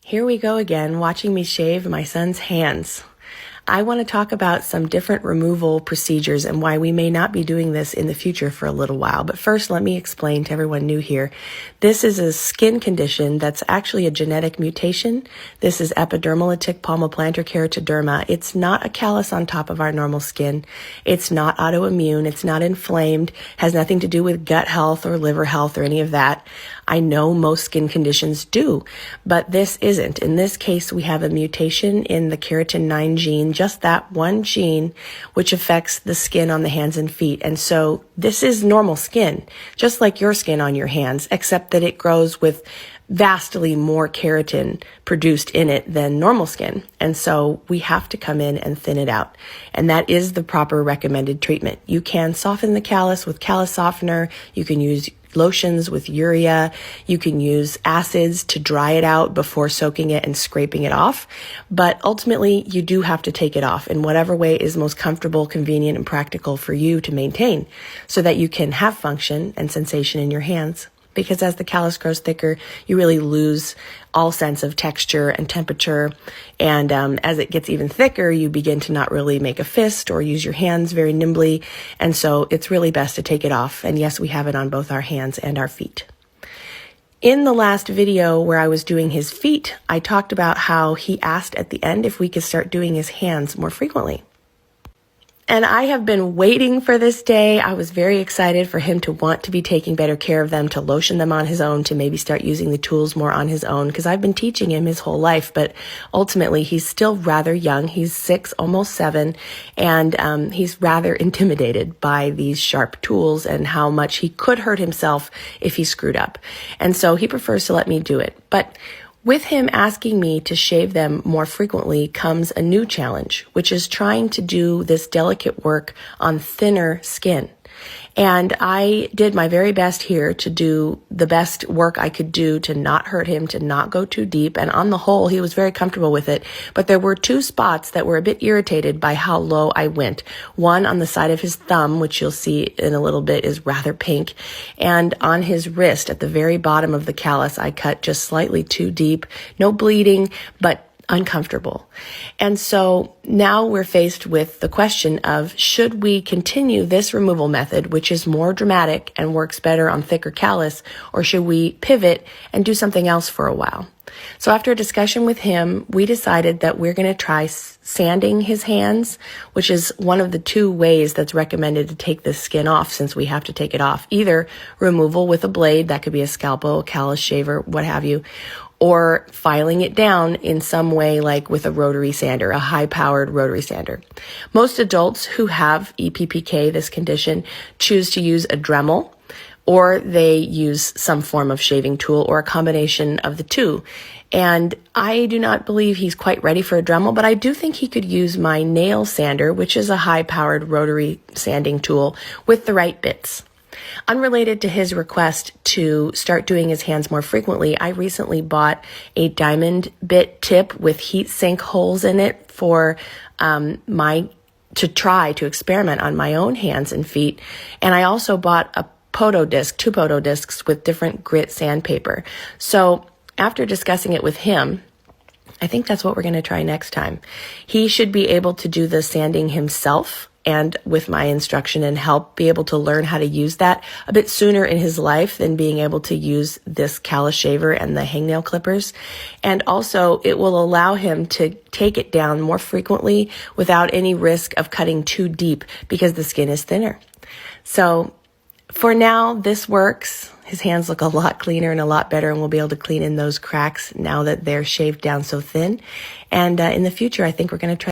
Here we go again, watching me shave my son's hands. I want to talk about some different removal procedures and why we may not be doing this in the future for a little while. But first, let me explain to everyone new here. This is a skin condition that's actually a genetic mutation. This is epidermolytic palmoplantar keratoderma. It's not a callus on top of our normal skin. It's not autoimmune. It's not inflamed. Has nothing to do with gut health or liver health or any of that. I know most skin conditions do, but this isn't. In this case, we have a mutation in the keratin 9 gene, just that one gene, which affects the skin on the hands and feet. And so this is normal skin, just like your skin on your hands, except that it grows with vastly more keratin produced in it than normal skin. And so we have to come in and thin it out. And that is the proper recommended treatment. You can soften the callus with callus softener. You can use lotions with urea. You can use acids to dry it out before soaking it and scraping it off. But ultimately, you do have to take it off in whatever way is most comfortable, convenient, and practical for you to maintain so that you can have function and sensation in your hands. Because as the callus grows thicker, you really lose all sense of texture and temperature. And as it gets even thicker, you begin to not really make a fist or use your hands very nimbly. And so it's really best to take it off. And yes, we have it on both our hands and our feet. In the last video where I was doing his feet, I talked about how he asked at the end if we could start doing his hands more frequently. And I have been waiting for this day. I was very excited for him to want to be taking better care of them, to lotion them on his own, to maybe start using the tools more on his own, because I've been teaching him his whole life, but ultimately he's still rather young. He's 6, almost 7, and he's rather intimidated by these sharp tools and how much he could hurt himself if he screwed up. And so he prefers to let me do it. But with him asking me to shave them more frequently comes a new challenge, which is trying to do this delicate work on thinner skin. And I did my very best here to do the best work I could do to not hurt him, to not go too deep. And on the whole, he was very comfortable with it. But there were 2 spots that were a bit irritated by how low I went. One on the side of his thumb, which you'll see in a little bit is rather pink. And on his wrist at the very bottom of the callus, I cut just slightly too deep. No bleeding, but uncomfortable. And so now we're faced with the question of, should we continue this removal method, which is more dramatic and works better on thicker callus, or should we pivot and do something else for a while? So after a discussion with him, we decided that we're going to try sanding his hands, which is one of the 2 ways that's recommended to take this skin off, since we have to take it off. Either removal with a blade, that could be a scalpel, a callus shaver, what have you, or filing it down in some way, like with a rotary sander, a high-powered rotary sander. Most adults who have EPPK, this condition, choose to use a Dremel, or they use some form of shaving tool, or a combination of the 2. And I do not believe he's quite ready for a Dremel, but I do think he could use my nail sander, which is a high-powered rotary sanding tool, with the right bits. Unrelated to his request to start doing his hands more frequently, I recently bought a diamond bit tip with heat sink holes in it for to try to experiment on my own hands and feet. And I also bought a poto disc, 2 poto discs with different grit sandpaper. So after discussing it with him, I think that's what we're going to try next time. He should be able to do the sanding himself, and with my instruction and help, be able to learn how to use that a bit sooner in his life than being able to use this callus shaver and the hangnail clippers. And also, it will allow him to take it down more frequently without any risk of cutting too deep because the skin is thinner. So for now, this works. His hands look a lot cleaner and a lot better, and we'll be able to clean in those cracks now that they're shaved down so thin. And in the future, I think we're going to try